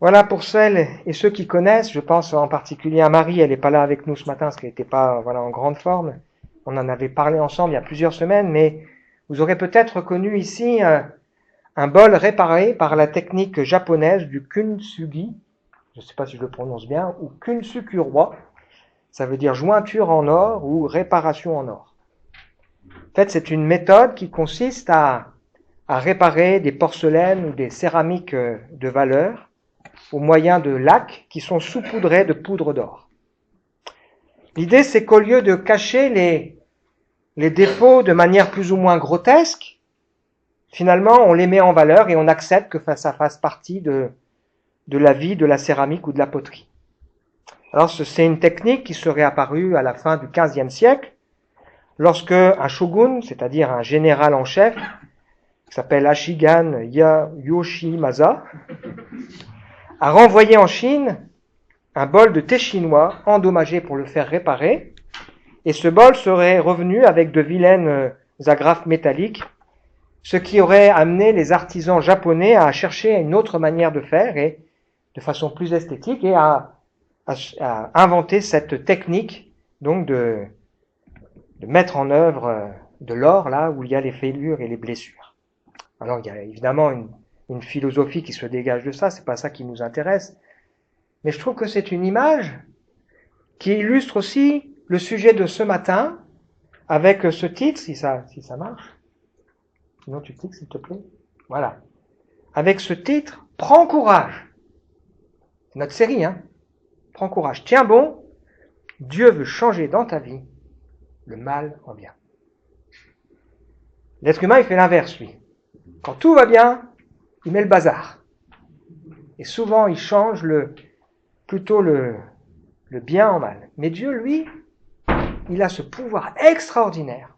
Voilà pour celles et ceux qui connaissent, je pense en particulier à Marie, elle n'est pas là avec nous ce matin parce qu'elle n'était pas en grande forme. On en avait parlé ensemble il y a plusieurs semaines, mais vous aurez peut-être reconnu ici un bol réparé par la technique japonaise du kintsugi, je ne sais pas si je le prononce bien, ou kintsukurwa, ça veut dire jointure en or ou réparation en or. En fait, c'est une méthode qui consiste à réparer des porcelaines ou des céramiques de valeur au moyen de lacs qui sont saupoudrés de poudre d'or. L'idée, c'est qu'au lieu de cacher les défauts de manière plus ou moins grotesque, finalement, on les met en valeur et on accepte que ça fasse partie de la vie de la céramique ou de la poterie. Alors, c'est une technique qui serait apparue à la fin du XVe siècle, lorsque un shogun, c'est-à-dire un général en chef, qui s'appelle Ashigan Yoshimasa, a renvoyé en Chine un bol de thé chinois endommagé pour le faire réparer, et ce bol serait revenu avec de vilaines agrafes métalliques, ce qui aurait amené les artisans japonais à chercher une autre manière de faire, et de façon plus esthétique, et à inventer cette technique donc de mettre en œuvre de l'or là où il y a les fêlures et les blessures. Alors il y a évidemment une philosophie qui se dégage de ça, c'est pas ça qui nous intéresse, mais je trouve que c'est une image qui illustre aussi le sujet de ce matin avec ce titre, si ça marche. Sinon tu cliques s'il te plaît. Voilà. Avec ce titre, prends courage. C'est notre série, hein. Prends courage. Tiens bon, Dieu veut changer dans ta vie le mal en bien. L'être humain, il fait l'inverse, lui. Quand tout va bien, il met le bazar. Et souvent, il change plutôt le bien en mal. Mais Dieu, lui, il a ce pouvoir extraordinaire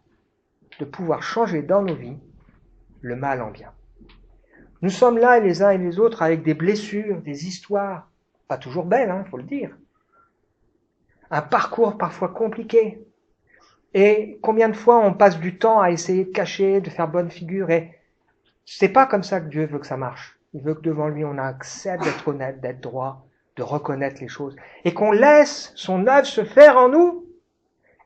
de pouvoir changer dans nos vies le mal en bien. Nous sommes là, les uns et les autres, avec des blessures, des histoires, pas toujours belles, il faut le dire. Un parcours parfois compliqué. Et combien de fois on passe du temps à essayer de cacher, de faire bonne figure, et c'est pas comme ça que Dieu veut que ça marche. Il veut que devant lui on accepte d'être honnête, d'être droit, de reconnaître les choses, et qu'on laisse son œuvre se faire en nous.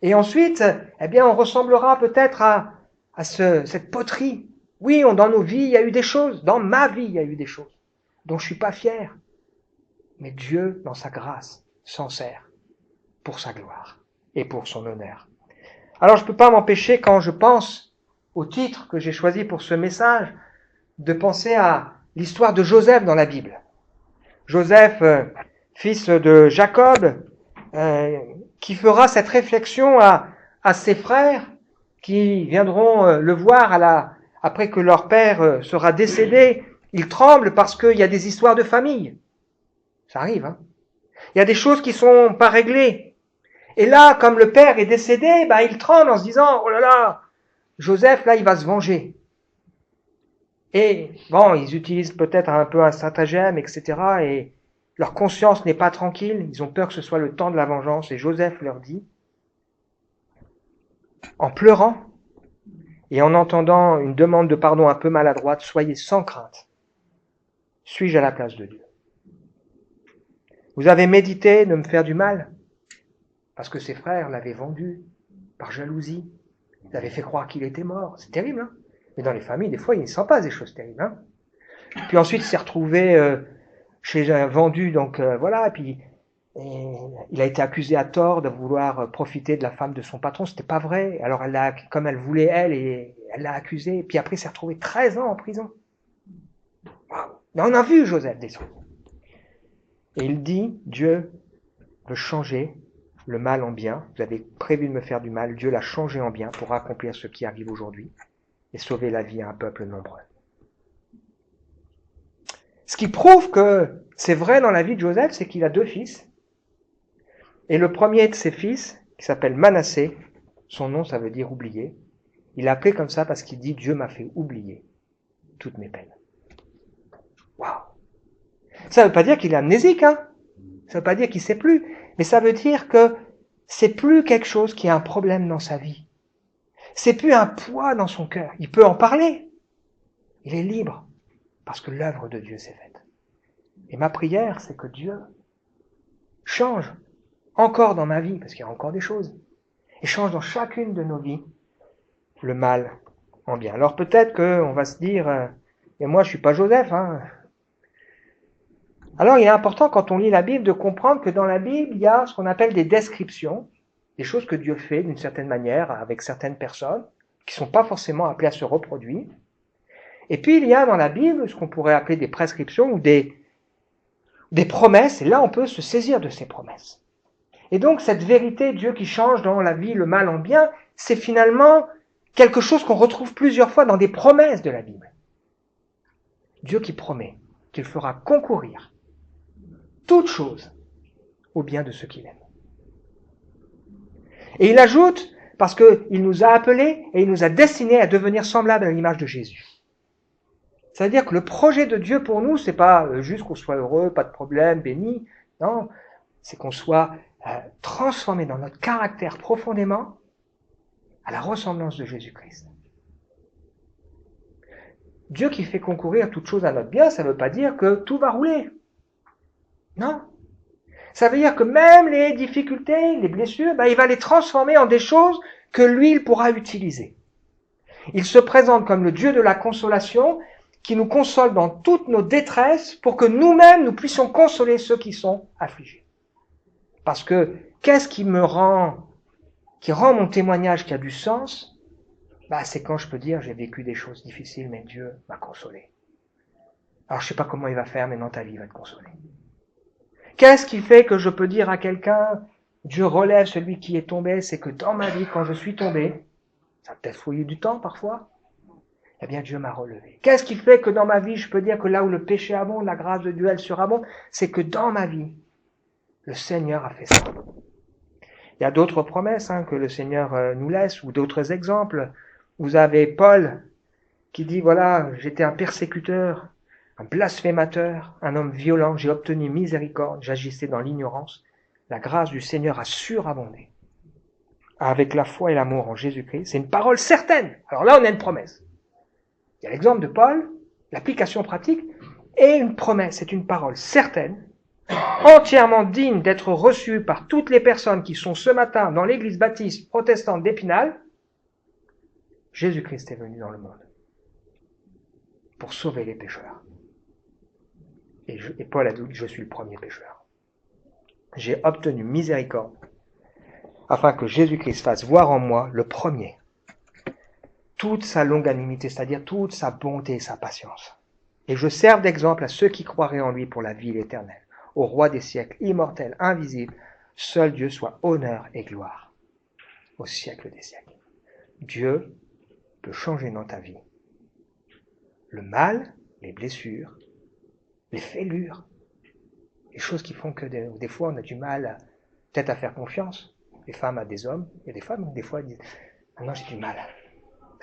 Et ensuite, on ressemblera peut-être à cette poterie. Oui, dans nos vies, il y a eu des choses, dans ma vie, il y a eu des choses dont je suis pas fier. Mais Dieu, dans sa grâce, s'en sert pour sa gloire et pour son honneur. Alors je ne peux pas m'empêcher, quand je pense au titre que j'ai choisi pour ce message, de penser à l'histoire de Joseph dans la Bible. Joseph, fils de Jacob, qui fera cette réflexion à ses frères qui viendront le voir après que leur père sera décédé. Ils tremblent parce qu'il y a des histoires de famille. Ça arrive, hein. Il y a des choses qui sont pas réglées. Et là, comme le père est décédé, il tremble en se disant, oh là là, Joseph, là, il va se venger. Et bon, ils utilisent peut-être un peu un stratagème, etc. Et leur conscience n'est pas tranquille. Ils ont peur que ce soit le temps de la vengeance. Et Joseph leur dit, en pleurant et en entendant une demande de pardon un peu maladroite, soyez sans crainte. Suis-je à la place de Dieu? Vous avez médité de me faire du mal? Parce que ses frères l'avaient vendu par jalousie. Ils avaient fait croire qu'il était mort. C'est terrible, hein? Mais dans les familles, des fois, il ne sent pas des choses terribles, hein? Puis ensuite, il s'est retrouvé chez un vendu, donc voilà, et puis il a été accusé à tort de vouloir profiter de la femme de son patron. C'était pas vrai. Alors, comme elle voulait, elle l'a accusé, et puis après, il s'est retrouvé 13 ans en prison. Waouh! On a vu Joseph des choses. Et il dit, Dieu veut changer le mal en bien. Vous avez prévu de me faire du mal. Dieu l'a changé en bien pour accomplir ce qui arrive aujourd'hui et sauver la vie à un peuple nombreux. Ce qui prouve que c'est vrai dans la vie de Joseph, c'est qu'il a 2 fils. Et le premier de ses fils, qui s'appelle Manassé, son nom ça veut dire oublier, il l'a appelé comme ça parce qu'il dit Dieu m'a fait oublier toutes mes peines. Waouh! Ça ne veut pas dire qu'il est amnésique, hein? Ça ne veut pas dire qu'il ne sait plus, mais ça veut dire que c'est plus quelque chose qui est un problème dans sa vie. C'est plus un poids dans son cœur. Il peut en parler. Il est libre parce que l'œuvre de Dieu s'est faite. Et ma prière, c'est que Dieu change encore dans ma vie, parce qu'il y a encore des choses, et change dans chacune de nos vies le mal en bien. Alors peut-être qu'on va se dire, mais moi je suis pas Joseph, hein. Alors il est important quand on lit la Bible de comprendre que dans la Bible, il y a ce qu'on appelle des descriptions, des choses que Dieu fait d'une certaine manière avec certaines personnes, qui ne sont pas forcément appelées à se reproduire. Et puis il y a dans la Bible ce qu'on pourrait appeler des prescriptions ou des promesses, et là on peut se saisir de ces promesses. Et donc cette vérité, Dieu qui change dans la vie le mal en bien, c'est finalement quelque chose qu'on retrouve plusieurs fois dans des promesses de la Bible. Dieu qui promet qu'il fera concourir toutes choses au bien de ceux qu'il aime. Et il ajoute, parce qu'il nous a appelés et il nous a destinés à devenir semblables à l'image de Jésus. C'est-à-dire que le projet de Dieu pour nous, c'est pas juste qu'on soit heureux, pas de problème, béni. Non, c'est qu'on soit transformé dans notre caractère profondément à la ressemblance de Jésus-Christ. Dieu qui fait concourir toutes choses à notre bien, ça ne veut pas dire que tout va rouler. Non. Ça veut dire que même les difficultés, les blessures, il va les transformer en des choses que lui, il pourra utiliser. Il se présente comme le Dieu de la consolation, qui nous console dans toutes nos détresses pour que nous-mêmes, nous puissions consoler ceux qui sont affligés. Parce que, qu'est-ce qui rend mon témoignage qui a du sens? C'est quand je peux dire, j'ai vécu des choses difficiles, mais Dieu m'a consolé. Alors je sais pas comment il va faire, mais dans ta vie, il va te consoler. Qu'est-ce qui fait que je peux dire à quelqu'un, Dieu relève celui qui est tombé? C'est que dans ma vie, quand je suis tombé, ça a peut-être fouillé du temps parfois, eh bien Dieu m'a relevé. Qu'est-ce qui fait que dans ma vie, je peux dire que là où le péché abonde, la grâce de Dieu, elle surabonde? C'est que dans ma vie, le Seigneur a fait ça. Il y a d'autres promesses que le Seigneur nous laisse, ou d'autres exemples. Vous avez Paul qui dit, voilà, j'étais un persécuteur, un blasphémateur, un homme violent, j'ai obtenu miséricorde, j'agissais dans l'ignorance. La grâce du Seigneur a surabondé. Avec la foi et l'amour en Jésus-Christ, c'est une parole certaine. Alors là, on a une promesse. Il y a l'exemple de Paul, l'application pratique, et une promesse, c'est une parole certaine, entièrement digne d'être reçue par toutes les personnes qui sont ce matin dans l'église baptiste protestante d'Épinal. Jésus-Christ est venu dans le monde pour sauver les pécheurs. Et Paul a dit, je suis le premier pécheur. J'ai obtenu miséricorde afin que Jésus-Christ fasse voir en moi le premier toute sa longanimité, c'est-à-dire toute sa bonté et sa patience. Et je serve d'exemple à ceux qui croiraient en lui pour la vie éternelle. Au roi des siècles, immortel, invisible, seul Dieu soit honneur et gloire au siècle des siècles. Dieu peut changer dans ta vie le mal, les blessures, les fêlures, les choses qui font que des fois on a du mal peut-être à faire confiance, les femmes à des hommes, il y a des femmes des fois disent « non, j'ai du mal ».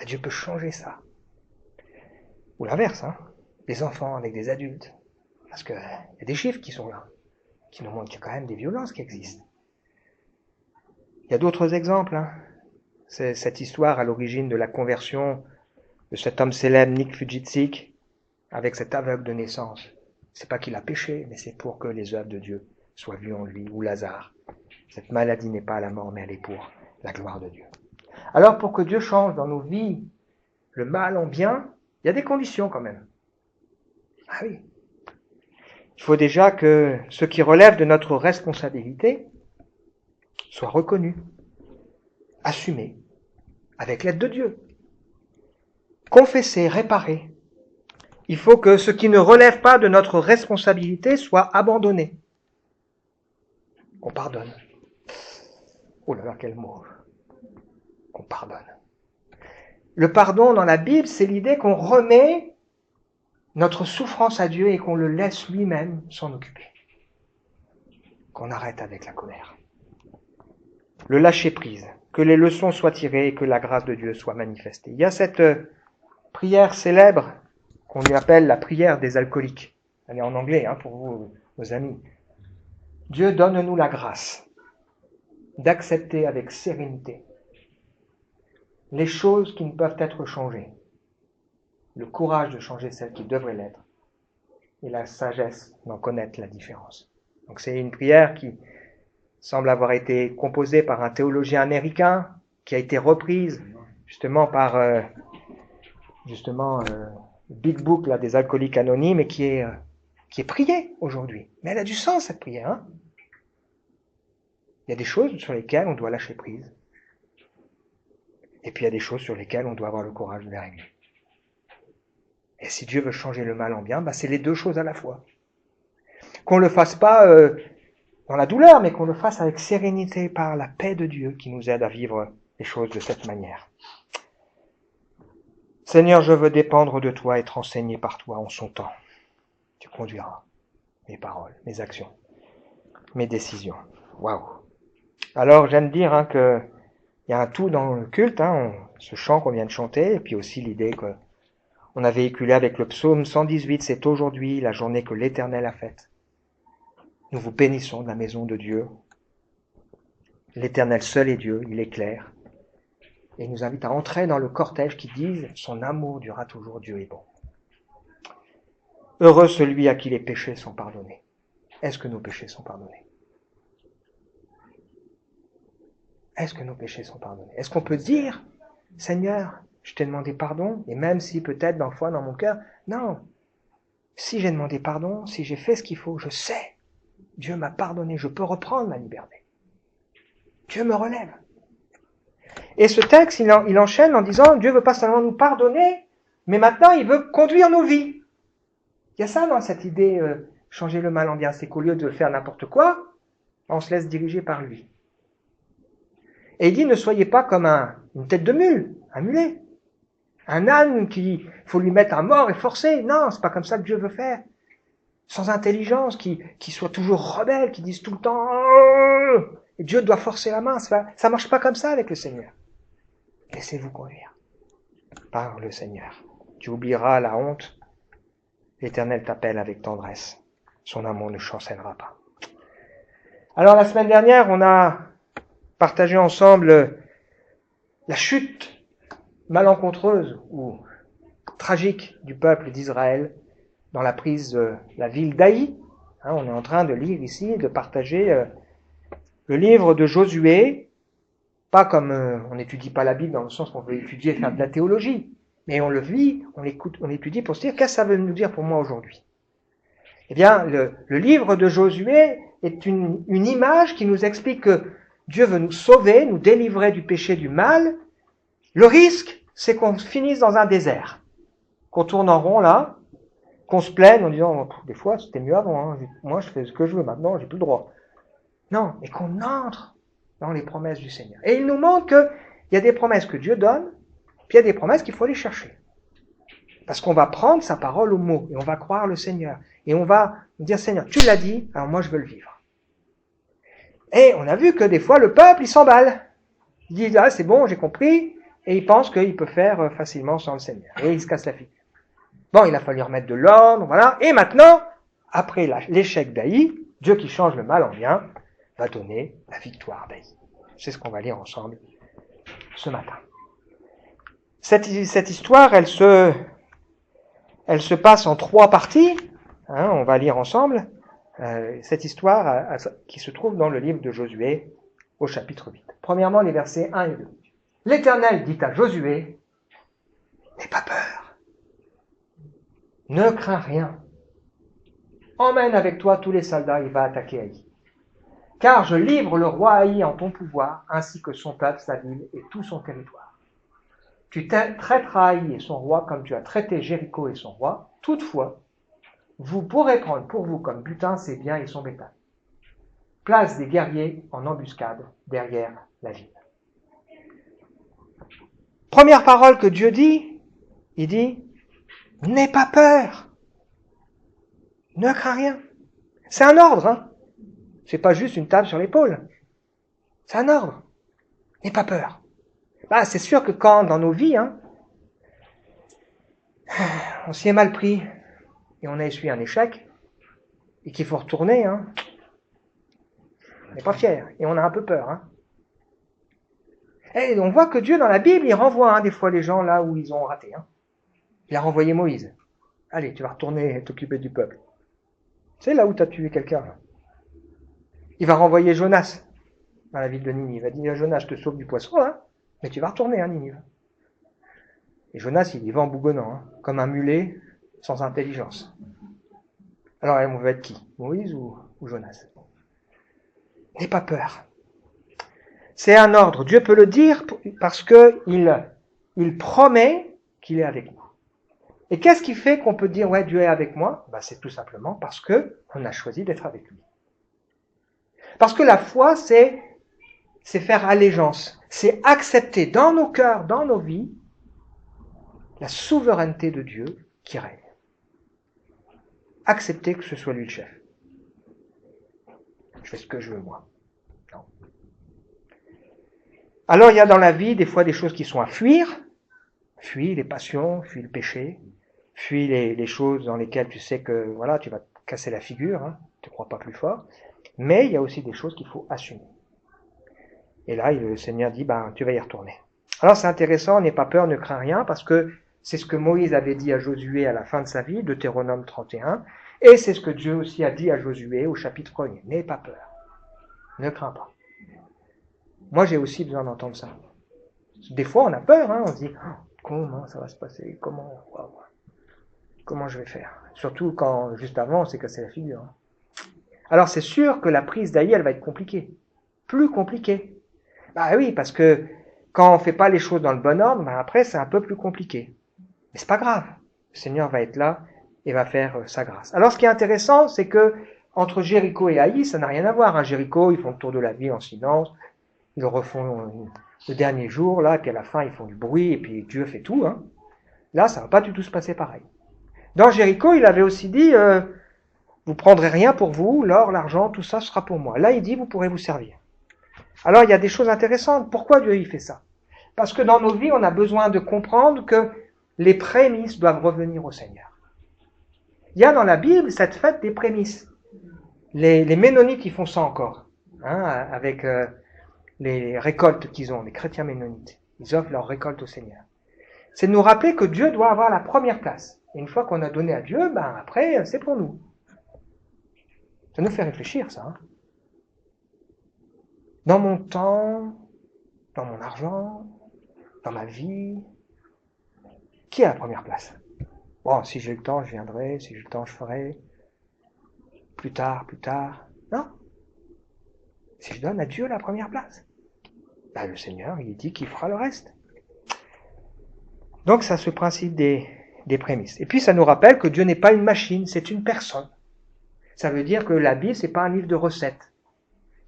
Dieu peut changer ça. Ou l'inverse, les enfants avec des adultes. Parce qu'il y a des chiffres qui sont là, qui nous montrent qu'il y a quand même des violences qui existent. Il y a d'autres exemples. C'est cette histoire à l'origine de la conversion de cet homme célèbre, Nick Fujitzik, avec cet aveugle de naissance. C'est pas qu'il a péché, mais c'est pour que les œuvres de Dieu soient vues en lui, ou Lazare. Cette maladie n'est pas à la mort, mais elle est pour la gloire de Dieu. Alors, pour que Dieu change dans nos vies le mal en bien, il y a des conditions quand même. Ah oui. Il faut déjà que ce qui relève de notre responsabilité soit reconnu, assumé, avec l'aide de Dieu. Confessé, réparé. Il faut que ce qui ne relève pas de notre responsabilité soit abandonné. Qu'on pardonne. Oh là là, quel mot. Qu'on pardonne. Le pardon dans la Bible, c'est l'idée qu'on remet notre souffrance à Dieu et qu'on le laisse lui-même s'en occuper. Qu'on arrête avec la colère. Le lâcher-prise, que les leçons soient tirées et que la grâce de Dieu soit manifestée. Il y a cette prière célèbre qu'on lui appelle la prière des alcooliques. Elle est en anglais pour vous, vos amis. Dieu, donne-nous la grâce d'accepter avec sérénité les choses qui ne peuvent être changées, le courage de changer celles qui devraient l'être, et la sagesse d'en connaître la différence. Donc c'est une prière qui semble avoir été composée par un théologien américain, qui a été reprise justement par Big Book là, des alcooliques anonymes et qui est priée aujourd'hui. Mais elle a du sens cette prière. Hein. Il y a des choses sur lesquelles on doit lâcher prise. Et puis il y a des choses sur lesquelles on doit avoir le courage de les régler. Et si Dieu veut changer le mal en bien, c'est les deux choses à la fois. Qu'on ne le fasse pas dans la douleur, mais qu'on le fasse avec sérénité par la paix de Dieu qui nous aide à vivre les choses de cette manière. Seigneur, je veux dépendre de toi, être enseigné par toi en son temps. Tu conduiras mes paroles, mes actions, mes décisions. Waouh! Alors j'aime dire qu'il y a un tout dans le culte, ce chant qu'on vient de chanter, et puis aussi l'idée qu'on a véhiculée avec le psaume 118, c'est aujourd'hui la journée que l'Éternel a faite. Nous vous bénissons de la maison de Dieu. L'Éternel seul est Dieu, il est clair. Et il nous invite à entrer dans le cortège qui dit « Son amour durera toujours, Dieu est bon ». Heureux celui à qui les péchés sont pardonnés. Est-ce que nos péchés sont pardonnés? Est-ce que nos péchés sont pardonnés? Est-ce qu'on peut dire « Seigneur, je t'ai demandé pardon » et même si peut-être dans mon cœur, non. Si j'ai demandé pardon, si j'ai fait ce qu'il faut, je sais. Dieu m'a pardonné, je peux reprendre ma liberté. Dieu me relève. Et ce texte, il enchaîne en disant, Dieu veut pas seulement nous pardonner, mais maintenant il veut conduire nos vies. Il y a ça dans cette idée, changer le mal en bien, c'est qu'au lieu de faire n'importe quoi, on se laisse diriger par lui. Et il dit, ne soyez pas comme une tête de mule, un mulet. Un âne qu'il faut lui mettre à mort et forcer. Non, c'est pas comme ça que Dieu veut faire. Sans intelligence, qui soit toujours rebelle, qui dise tout le temps et Dieu doit forcer la main. Ça marche pas comme ça avec le Seigneur. Laissez-vous conduire par le Seigneur. Tu oublieras la honte. L'Éternel t'appelle avec tendresse. Son amour ne chancellera pas. Alors la semaine dernière, on a partagé ensemble la chute malencontreuse ou tragique du peuple d'Israël dans la prise de la ville d'Aï. On est en train de lire ici, de partager le livre de Josué, pas comme on n'étudie pas la Bible dans le sens qu'on veut étudier et faire de la théologie, mais on le vit, on l'écoute, on étudie pour se dire qu'est-ce que ça veut nous dire pour moi aujourd'hui. Eh bien, le livre de Josué est une image qui nous explique que Dieu veut nous sauver, nous délivrer du péché, du mal. Le risque, c'est qu'on finisse dans un désert, qu'on tourne en rond là, qu'on se plaigne en disant des fois c'était mieux avant, moi je fais ce que je veux, maintenant j'ai plus le droit. Non, mais qu'on entre dans les promesses du Seigneur. Et il nous montre qu'il y a des promesses que Dieu donne, puis il y a des promesses qu'il faut aller chercher. Parce qu'on va prendre sa parole au mot, et on va croire le Seigneur. Et on va dire, Seigneur, tu l'as dit, alors moi je veux le vivre. Et on a vu que des fois le peuple, il s'emballe. Il dit, c'est bon, j'ai compris, et il pense qu'il peut faire facilement sans le Seigneur. Et il se casse la figure. Bon, il a fallu remettre de l'ordre, voilà. Et maintenant, après l'échec d'Aï, Dieu qui change le mal en bien, va donner la victoire d'Aï. C'est ce qu'on va lire ensemble ce matin. Cette histoire, elle se passe en 3 parties. On va lire ensemble cette histoire qui se trouve dans le livre de Josué au chapitre 8. Premièrement, les versets 1 et 2. L'Éternel dit à Josué, « N'aie pas peur. Ne crains rien. Emmène avec toi tous les soldats, il va attaquer Haï. Car je livre le roi Haï en ton pouvoir, ainsi que son peuple, sa ville et tout son territoire. Tu traiteras Haï et son roi comme tu as traité Jéricho et son roi. Toutefois, vous pourrez prendre pour vous comme butin ses biens et son bétail. Place des guerriers en embuscade derrière la ville. » Première parole que Dieu dit, il dit, « N'aie pas peur. Ne crains rien. » C'est un ordre, C'est pas juste une table sur l'épaule. C'est un ordre. N'aie pas peur. C'est sûr que quand, dans nos vies, on s'y est mal pris, et on a essuyé un échec, et qu'il faut retourner, on n'est pas fier, et on a un peu peur, Et on voit que Dieu, dans la Bible, il renvoie, des fois les gens là où ils ont raté, Il a renvoyé Moïse. Allez, tu vas retourner t'occuper du peuple. C'est là où tu as tué quelqu'un. Là. Il va renvoyer Jonas à la ville de Ninive. Il va dire, Jonas, je te sauve du poisson, hein, mais tu vas retourner à Ninive. Et Jonas, il y va en bougonnant, hein, comme un mulet sans intelligence. Alors, on va être qui? Moïse ou Jonas? N'aie pas peur. C'est un ordre. Dieu peut le dire parce qu'il promet qu'il est avec nous. Et qu'est-ce qui fait qu'on peut dire, ouais, Dieu est avec moi? C'est tout simplement parce qu'on a choisi d'être avec lui. Parce que la foi, c'est faire allégeance. C'est accepter dans nos cœurs, dans nos vies, la souveraineté de Dieu qui règne. Accepter que ce soit lui le chef. Je fais ce que je veux, moi. Non. Alors, il y a dans la vie, des fois, des choses qui sont à fuir. Fuis les passions, fuis le péché. Fuis les choses dans lesquelles tu sais que, voilà, tu vas te casser la figure, hein, tu ne crois pas plus fort. Mais il y a aussi des choses qu'il faut assumer. Et là, le Seigneur dit, tu vas y retourner. Alors, c'est intéressant, n'aie pas peur, ne crains rien, parce que c'est ce que Moïse avait dit à Josué à la fin de sa vie, Deutéronome 31, et c'est ce que Dieu aussi a dit à Josué au chapitre 1er. N'aie pas peur, ne crains pas. Moi, j'ai aussi besoin d'entendre ça. Des fois, on a peur, hein, on se dit, comment ça va se passer, comment je vais faire? Surtout quand, juste avant, on s'est cassé la figure. Alors, c'est sûr que la prise d'Aïe, elle va être compliquée. Plus compliquée. Oui, parce que quand on fait pas les choses dans le bon ordre, après, c'est un peu plus compliqué. Mais c'est pas grave. Le Seigneur va être là et va faire sa grâce. Alors, ce qui est intéressant, c'est que entre Jéricho et Haï, ça n'a rien à voir. Hein. Jéricho, ils font le tour de la ville en silence. Ils le refont le dernier jour, là, et puis à la fin, ils font du bruit, et puis Dieu fait tout. Hein. Là, ça va pas du tout se passer pareil. Dans Jéricho, il avait aussi dit, vous prendrez rien pour vous, l'or, l'argent, tout ça sera pour moi. Là, il dit, vous pourrez vous servir. Alors, il y a des choses intéressantes. Pourquoi Dieu, il fait ça? Parce que dans nos vies, on a besoin de comprendre que les prémices doivent revenir au Seigneur. Il y a dans la Bible cette fête des prémices. Les Ménonites, ils font ça encore, hein, avec les récoltes qu'ils ont, les chrétiens ménonites. Ils offrent leur récolte au Seigneur. C'est de nous rappeler que Dieu doit avoir la première place. Et une fois qu'on a donné à Dieu, après, c'est pour nous. Ça nous fait réfléchir, ça. Hein. Dans mon temps, dans mon argent, dans ma vie, qui a la première place? Bon, si j'ai le temps, je viendrai, si j'ai le temps, je ferai. Plus tard. Non. Si je donne à Dieu la première place, le Seigneur, il dit qu'il fera le reste. Donc, ça, ce principe des prémices. Et puis, ça nous rappelle que Dieu n'est pas une machine, c'est une personne. Ça veut dire que la Bible, c'est pas un livre de recettes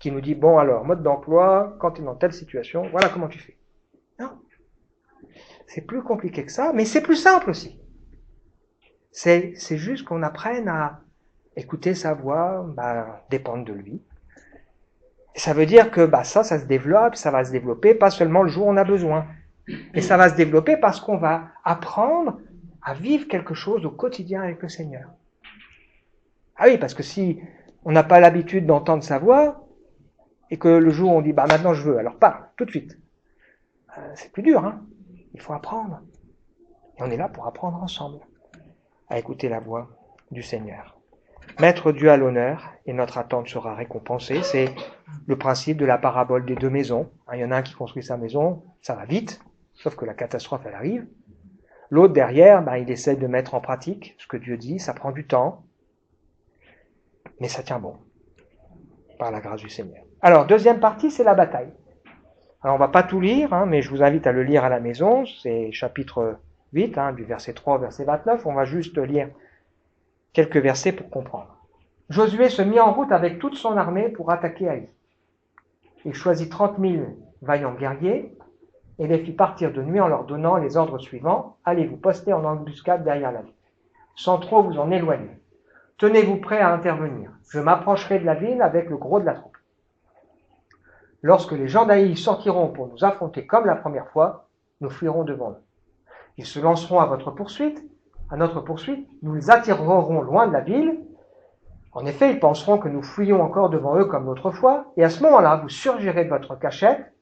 qui nous dit, bon, alors, mode d'emploi, quand tu es dans telle situation, voilà comment tu fais. Non. C'est plus compliqué que ça, mais c'est plus simple aussi. C'est juste qu'on apprenne à écouter sa voix, dépendre de lui. Et ça veut dire que ça se développe, ça va se développer, pas seulement le jour où on a besoin. Mais ça va se développer parce qu'on va apprendre à vivre quelque chose au quotidien avec le Seigneur. Ah oui, parce que si on n'a pas l'habitude d'entendre sa voix, et que le jour où on dit, maintenant je veux, alors pas, tout de suite. C'est plus dur, hein. Il faut apprendre. Et on est là pour apprendre ensemble à écouter la voix du Seigneur. Mettre Dieu à l'honneur et notre attente sera récompensée. C'est le principe de la parabole des 2 maisons. Il y en a un qui construit sa maison, ça va vite, sauf que la catastrophe, elle arrive. L'autre, derrière, il essaie de mettre en pratique ce que Dieu dit, ça prend du temps, mais ça tient bon, par la grâce du Seigneur. Alors, deuxième partie, c'est la bataille. Alors, on va pas tout lire, mais je vous invite à le lire à la maison, c'est chapitre 8, du verset 3 au verset 29, on va juste lire quelques versets pour comprendre. Josué se mit en route avec toute son armée pour attaquer Haï. Il choisit 30 000 vaillants guerriers et les fit partir de nuit en leur donnant les ordres suivants. Allez vous poster en embuscade derrière la ville, sans trop vous en éloigner. Tenez-vous prêts à intervenir. Je m'approcherai de la ville avec le gros de la troupe. Lorsque les gens d'Haï sortiront pour nous affronter comme la première fois, nous fuirons devant eux. Ils se lanceront à notre poursuite, nous les attirerons loin de la ville. En effet, ils penseront que nous fuyons encore devant eux comme l'autre fois, et à ce moment-là, vous surgirez de votre cachette,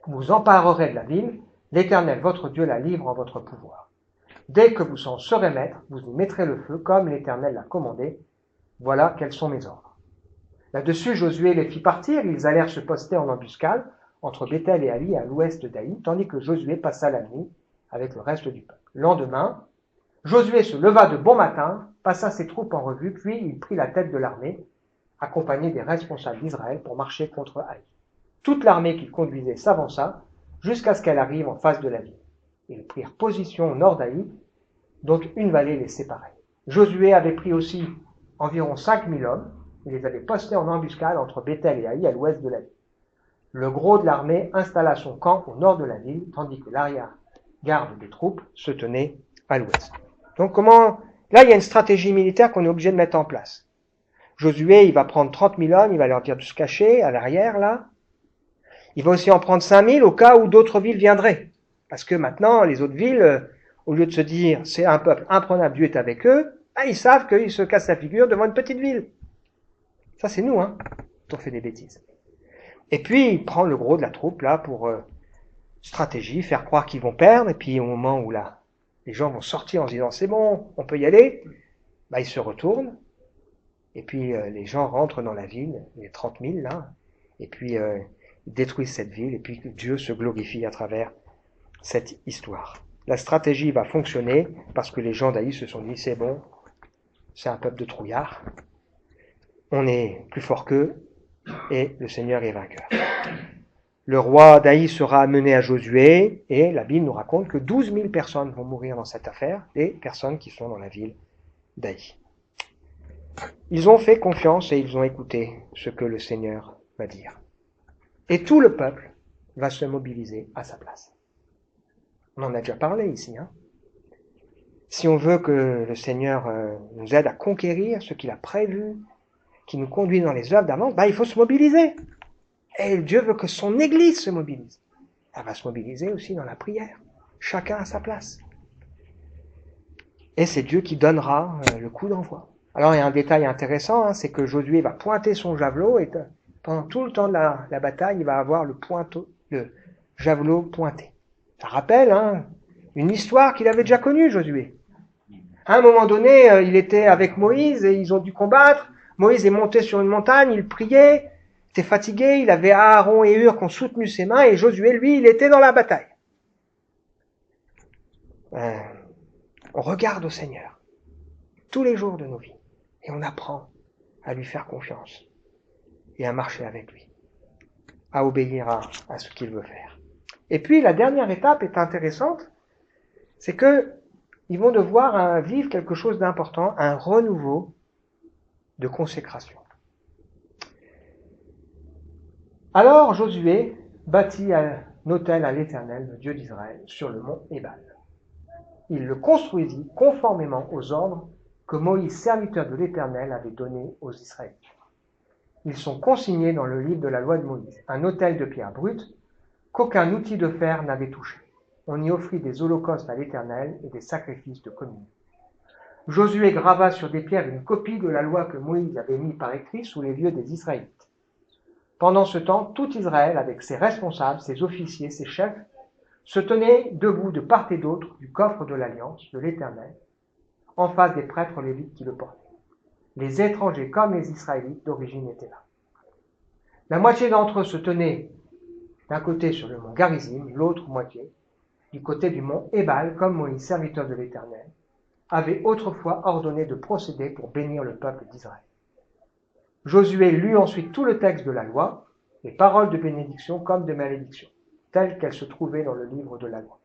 vous emparerez de la ville, l'Éternel, votre Dieu, la livre en votre pouvoir. Dès que vous en serez maître, vous y mettrez le feu, comme l'Éternel l'a commandé. Voilà quels sont mes ordres. Là-dessus, Josué les fit partir, ils allèrent se poster en embuscade entre Béthel et Haï à l'ouest d'Haï, tandis que Josué passa la nuit avec le reste du peuple. Le lendemain, Josué se leva de bon matin, passa ses troupes en revue, puis il prit la tête de l'armée, accompagné des responsables d'Israël, pour marcher contre Haï. Toute l'armée qu'il conduisait s'avança jusqu'à ce qu'elle arrive en face de la ville. Ils prirent position au nord d'Haï, dont une vallée les séparait. Josué avait pris aussi environ 5000 hommes, il les avait postés en embuscade entre Béthel et Haï à l'ouest de la ville. Le gros de l'armée installa son camp au nord de la ville, tandis que l'arrière-garde des troupes se tenait à l'ouest. Donc là il y a une stratégie militaire qu'on est obligé de mettre en place. Josué, il va prendre 30 000 hommes, il va leur dire de se cacher à l'arrière, là. Il va aussi en prendre 5000 au cas où d'autres villes viendraient. Parce que maintenant, les autres villes, au lieu de se dire c'est un peuple imprenable, Dieu est avec eux, ils savent qu'ils se cassent la figure devant une petite ville. Ça, c'est nous, on fait des bêtises. Et puis, il prend le gros de la troupe, là, pour stratégie, faire croire qu'ils vont perdre, et puis au moment où là, les gens vont sortir en se disant c'est bon, on peut y aller, ils se retournent, et puis les gens rentrent dans la ville, les 30 000 là, et puis ils détruisent cette ville, et puis Dieu se glorifie à travers cette histoire. La stratégie va fonctionner parce que les gens d'Haï se sont dit c'est bon, c'est un peuple de trouillards, on est plus fort qu'eux, et le Seigneur est vainqueur. Le roi d'Haï sera amené à Josué, et la Bible nous raconte que 12 000 personnes vont mourir dans cette affaire, des personnes qui sont dans la ville d'Haï. Ils ont fait confiance et ils ont écouté ce que le Seigneur va dire. Et tout le peuple va se mobiliser à sa place. On en a déjà parlé ici. Si on veut que le Seigneur nous aide à conquérir ce qu'il a prévu, qui nous conduit dans les œuvres d'avance, il faut se mobiliser. Et Dieu veut que son Église se mobilise. Elle va se mobiliser aussi dans la prière. Chacun à sa place. Et c'est Dieu qui donnera le coup d'envoi. Alors il y a un détail intéressant, c'est que Josué va pointer son javelot et pendant tout le temps de la bataille, il va avoir le javelot pointé. Ça rappelle une histoire qu'il avait déjà connue, Josué. À un moment donné, il était avec Moïse et ils ont dû combattre. Moïse est monté sur une montagne, il priait, il était fatigué, il avait Aaron et Hur qui ont soutenu ses mains et Josué, lui, il était dans la bataille. On regarde au Seigneur tous les jours de nos vies et on apprend à lui faire confiance et à marcher avec lui, à obéir à ce qu'il veut faire. Et puis la dernière étape est intéressante, c'est que ils vont devoir vivre quelque chose d'important, un renouveau de consécration. Alors Josué bâtit un autel à l'Éternel, le Dieu d'Israël, sur le mont Ébal. Il le construisit conformément aux ordres que Moïse, serviteur de l'Éternel, avait donnés aux Israélites. Ils sont consignés dans le livre de la loi de Moïse, un autel de pierre brute qu'aucun outil de fer n'avait touché. On y offrit des holocaustes à l'Éternel et des sacrifices de communion. Josué grava sur des pierres une copie de la loi que Moïse avait mise par écrit sous les yeux des Israélites. Pendant ce temps, tout Israël, avec ses responsables, ses officiers, ses chefs, se tenait debout de part et d'autre du coffre de l'Alliance de l'Éternel, en face des prêtres lévites qui le portaient. Les étrangers comme les Israélites d'origine étaient là. La moitié d'entre eux se tenaient d'un côté sur le mont Garizim, l'autre moitié du côté du mont Ébal, comme Moïse, serviteur de l'Éternel, avait autrefois ordonné de procéder pour bénir le peuple d'Israël. Josué lut ensuite tout le texte de la loi, les paroles de bénédiction comme de malédiction, telles qu'elles se trouvaient dans le livre de la loi,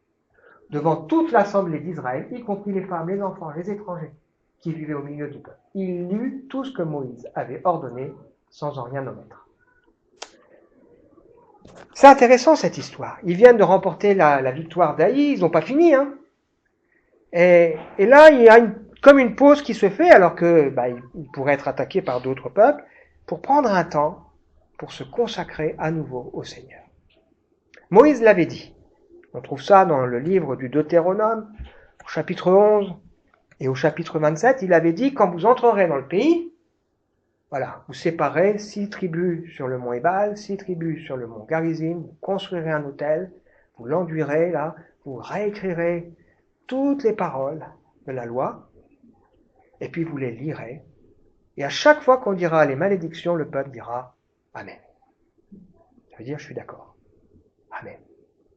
devant toute l'assemblée d'Israël, y compris les femmes, les enfants, les étrangers, qui vivaient au milieu du peuple. Il lut tout ce que Moïse avait ordonné, sans en rien omettre. C'est intéressant cette histoire. Ils viennent de remporter la victoire d'Haï, ils n'ont pas fini. Et là, il y a comme une pause qui se fait, alors que ils pourraient être attaqués par d'autres peuples, pour prendre un temps pour se consacrer à nouveau au Seigneur. Moïse l'avait dit. On trouve ça dans le livre du Deutéronome, au chapitre 11 et au chapitre 27. Il avait dit, quand vous entrerez dans le pays, vous séparez 6 tribus sur le mont Ébal, 6 tribus sur le mont Garizim, vous construirez un autel, vous l'enduirez là, vous réécrirez toutes les paroles de la loi, et puis vous les lirez, Et à chaque fois qu'on dira les malédictions, le peuple dira Amen. Ça veut dire je suis d'accord. Amen.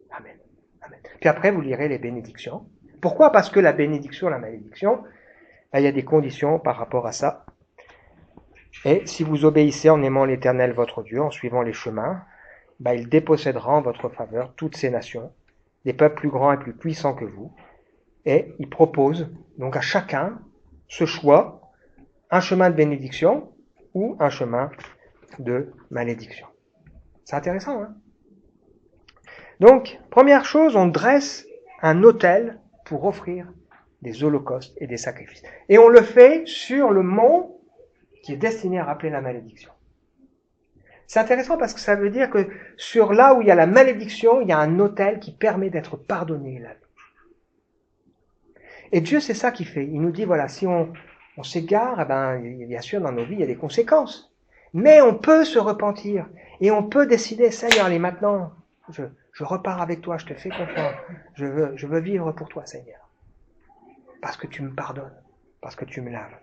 Amen. Amen. Puis après, vous lirez les bénédictions. Pourquoi? Parce que la bénédiction, la malédiction, il y a des conditions par rapport à ça. Et si vous obéissez en aimant l'Éternel votre Dieu, en suivant les chemins, il dépossédera en votre faveur toutes ces nations, des peuples plus grands et plus puissants que vous. Et il propose donc à chacun ce choix, un chemin de bénédiction ou un chemin de malédiction. C'est intéressant, hein? Donc, première chose, on dresse un autel pour offrir des holocaustes et des sacrifices. Et on le fait sur le mont qui est destiné à rappeler la malédiction. C'est intéressant parce que ça veut dire que sur là où il y a la malédiction, il y a un autel qui permet d'être pardonné. Là. Et Dieu, c'est ça qu'il fait. Il nous dit, voilà, si on s'égare, bien sûr, dans nos vies, il y a des conséquences. Mais on peut se repentir. Et on peut décider, Seigneur, allez, maintenant, je repars avec toi, je te fais confiance. Je veux vivre pour toi, Seigneur. Parce que tu me pardonnes. Parce que tu me laves.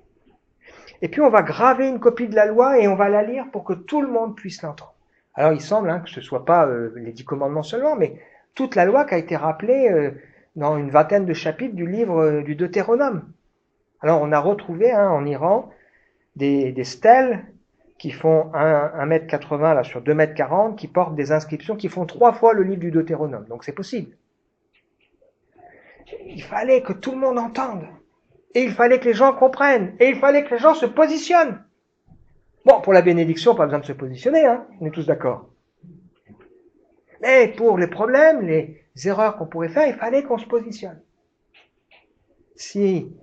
Et puis on va graver une copie de la loi et on va la lire pour que tout le monde puisse l'entendre. Alors il semble que ce ne soit pas les 10 commandements seulement, mais toute la loi qui a été rappelée dans une vingtaine de chapitres du livre du Deutéronome. Alors on a retrouvé en Iran des stèles qui font 1,80 m là, sur 2,40 m, qui portent des inscriptions qui font 3 fois le livre du Deutéronome. Donc c'est possible. Il fallait que tout le monde entende. Et il fallait que les gens comprennent. Et il fallait que les gens se positionnent. Bon, pour la bénédiction, pas besoin de se positionner, on est tous d'accord. Mais pour les problèmes, les erreurs qu'on pourrait faire, il fallait qu'on se positionne. Si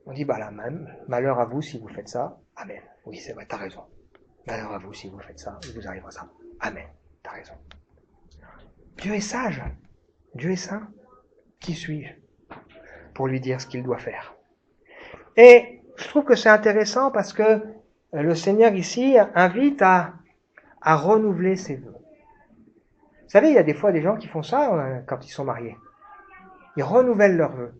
on dit, là, même, malheur à vous si vous faites ça, amen. Oui, c'est vrai, t'as raison. Malheur à vous si vous faites ça, il vous arrivera ça. Amen, t'as raison. Dieu est sage. Dieu est saint. Qui suis-je pour lui dire ce qu'il doit faire? Et je trouve que c'est intéressant parce que le Seigneur ici invite à renouveler ses vœux. Vous savez, il y a des fois des gens qui font ça quand ils sont mariés. Ils renouvellent leurs vœux.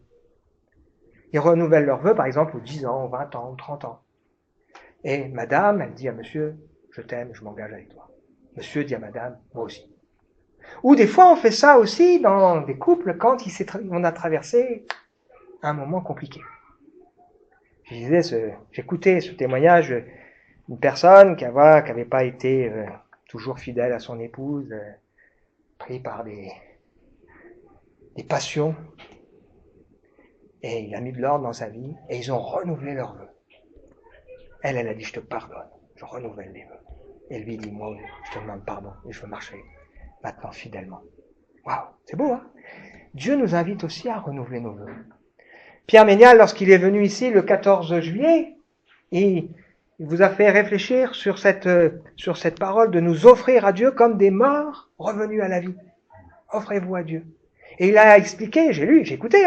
Ils renouvellent leurs vœux, par exemple, aux 10 ans, 20 ans, 30 ans. Et madame, elle dit à monsieur, je t'aime, je m'engage avec toi. Monsieur dit à madame, moi aussi. Ou des fois, on fait ça aussi dans des couples quand on a traversé un moment compliqué. J'écoutais ce témoignage d'une personne qui n'avait pas été toujours fidèle à son épouse, pris par des passions, et il a mis de l'ordre dans sa vie, et ils ont renouvelé leurs vœux. Elle a dit, je te pardonne, je renouvelle les vœux. Et lui dit, moi, je te demande pardon, et je veux marcher maintenant fidèlement. Waouh, c'est beau, hein? Dieu nous invite aussi à renouveler nos vœux. Pierre Ménial, lorsqu'il est venu ici le 14 juillet, il vous a fait réfléchir sur cette parole de nous offrir à Dieu comme des morts revenus à la vie. Offrez-vous à Dieu. Et il a expliqué, j'ai écouté,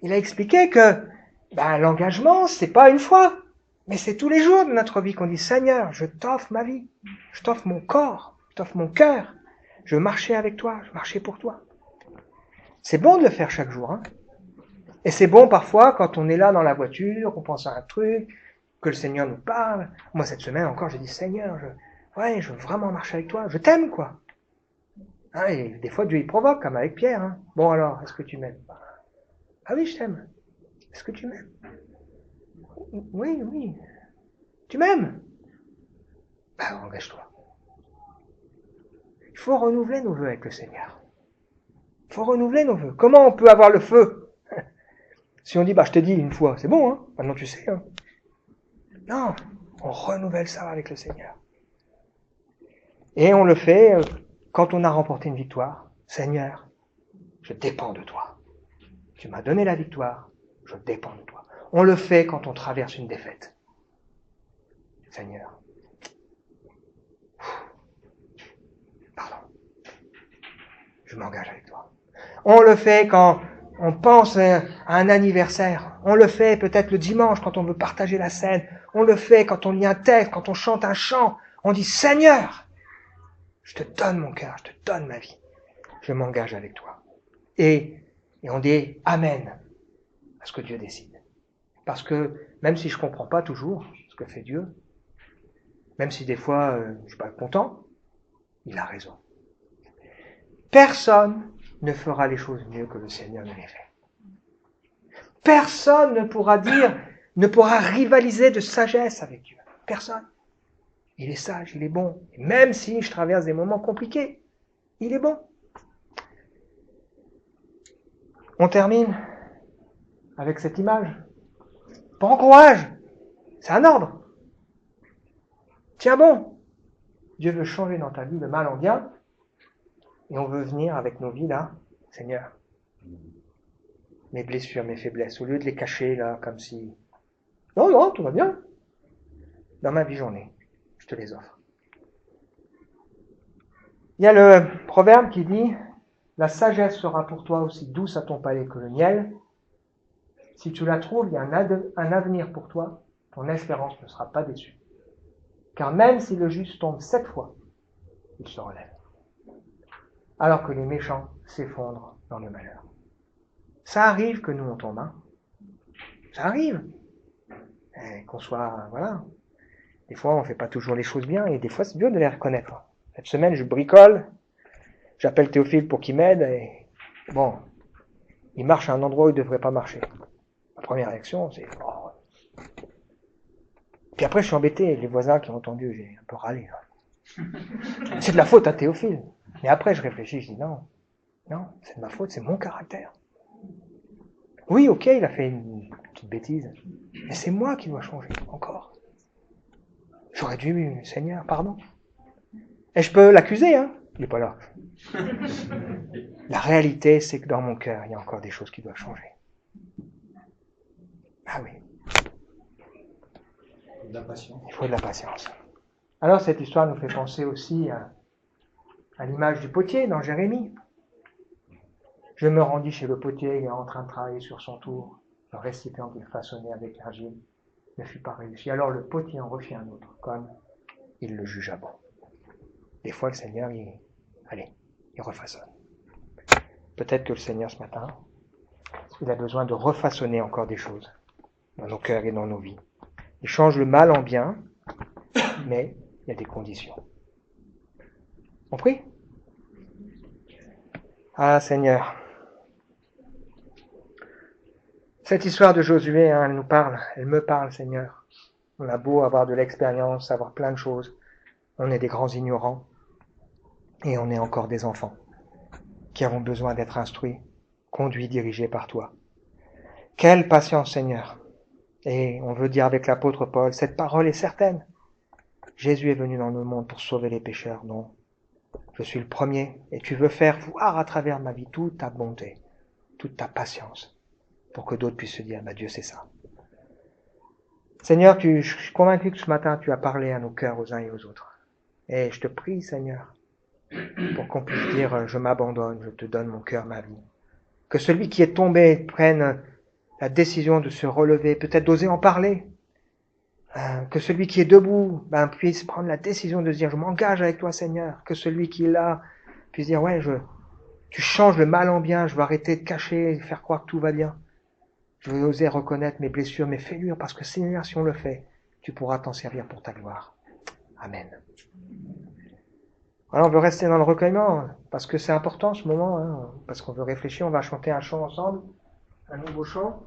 il a expliqué que l'engagement, c'est pas une fois, mais c'est tous les jours de notre vie qu'on dit, Seigneur, je t'offre ma vie, je t'offre mon corps, je t'offre mon cœur, je veux marcher avec toi, je veux marcher pour toi. C'est bon de le faire chaque jour, Et c'est bon parfois quand on est là dans la voiture, on pense à un truc, que le Seigneur nous parle. Moi cette semaine encore, j'ai dit Seigneur, je veux vraiment marcher avec toi, je t'aime quoi. Et des fois Dieu il provoque, comme avec Pierre. Bon alors, est-ce que tu m'aimes? Ah oui, je t'aime. Est-ce que tu m'aimes? Oui. Tu m'aimes? Engage-toi. Il faut renouveler nos vœux avec le Seigneur. Il faut renouveler nos vœux. Comment on peut avoir le feu? Si on dit, je t'ai dit une fois, c'est bon, maintenant tu sais. Non, on renouvelle ça avec le Seigneur. Et on le fait quand on a remporté une victoire. Seigneur, je dépends de toi. Tu m'as donné la victoire, je dépends de toi. On le fait quand on traverse une défaite. Seigneur, pardon, je m'engage avec toi. On le fait quand on pense à un anniversaire. On le fait peut-être le dimanche quand on veut partager la scène. On le fait quand on lit un texte, quand on chante un chant. On dit, Seigneur, je te donne mon cœur, je te donne ma vie. Je m'engage avec toi. Et on dit Amen à ce que Dieu décide. Parce que même si je ne comprends pas toujours ce que fait Dieu. Même si des fois, je suis pas content, il a raison. Personne ne fera les choses mieux que le Seigneur ne les fait. Personne ne pourra rivaliser de sagesse avec Dieu. Personne. Il est sage, il est bon. Et même si je traverse des moments compliqués, il est bon. On termine avec cette image. Prends courage. C'est un ordre. Tiens bon. Dieu veut changer dans ta vie le mal en bien. Et on veut venir avec nos vies là. Seigneur, mes blessures, mes faiblesses, au lieu de les cacher là, comme si... Non, tout va bien. Dans ma vie, j'en ai. Je te les offre. Il y a le proverbe qui dit « La sagesse sera pour toi aussi douce à ton palais que le miel. Si tu la trouves, il y a un avenir pour toi. Ton espérance ne sera pas déçue. Car même si le juste tombe 7 fois, il se relève. Alors que les méchants s'effondrent dans le malheur. » Ça arrive que nous on tombe, hein. Ça arrive. Et qu'on soit, voilà. Des fois, on fait pas toujours les choses bien, et des fois, c'est dur de les reconnaître. Cette semaine, je bricole, j'appelle Théophile pour qu'il m'aide, et bon, il marche à un endroit où il devrait pas marcher. Ma première réaction, c'est, oh. Puis après, je suis embêté, les voisins qui ont entendu, j'ai un peu râlé. C'est de la faute à Théophile. Mais après, je réfléchis, je dis, non, c'est de ma faute, c'est mon caractère. Oui, ok, il a fait une petite bêtise, mais c'est moi qui dois changer, encore. J'aurais dû, Seigneur, pardon. Et je peux l'accuser, hein. Il n'est pas là. La réalité, c'est que dans mon cœur, il y a encore des choses qui doivent changer. Ah oui. De la patience. Il faut de la patience. Alors, cette histoire nous fait penser aussi à l'image du potier dans Jérémie. Je me rendis chez le potier, il est en train de travailler sur son tour. Le récipient qu'il façonnait avec l'argile ne fut pas réussi. Alors le potier en refit un autre, comme il le jugea bon. Des fois, le Seigneur, il refaçonne. Peut-être que le Seigneur, ce matin, il a besoin de refaçonner encore des choses dans nos cœurs et dans nos vies. Il change le mal en bien, mais il y a des conditions. On prie ? Ah, Seigneur. Cette histoire de Josué, elle nous parle, elle me parle, Seigneur. On a beau avoir de l'expérience, savoir plein de choses. On est des grands ignorants. Et on est encore des enfants qui avons besoin d'être instruits, conduits, dirigés par toi. Quelle patience, Seigneur. Et on veut dire avec l'apôtre Paul, cette parole est certaine. Jésus est venu dans le monde pour sauver les pécheurs. Non, je suis le premier et tu veux faire voir à travers ma vie toute ta bonté, toute ta patience, pour que d'autres puissent se dire, Dieu, c'est ça. Seigneur, je suis convaincu que ce matin, tu as parlé à nos cœurs aux uns et aux autres. Et je te prie, Seigneur, pour qu'on puisse dire, je m'abandonne, je te donne mon cœur, ma vie. Que celui qui est tombé prenne la décision de se relever, peut-être d'oser en parler. Que celui qui est debout puisse prendre la décision de se dire, je m'engage avec toi, Seigneur. Que celui qui est là puisse dire, tu changes le mal en bien, je vais arrêter de cacher et faire croire que tout va bien. Je vais oser reconnaître mes blessures, mes fêlures, parce que Seigneur, si on le fait, tu pourras t'en servir pour ta gloire. Amen. Voilà, on veut rester dans le recueillement, parce que c'est important ce moment, parce qu'on veut réfléchir, on va chanter un chant ensemble, un nouveau chant.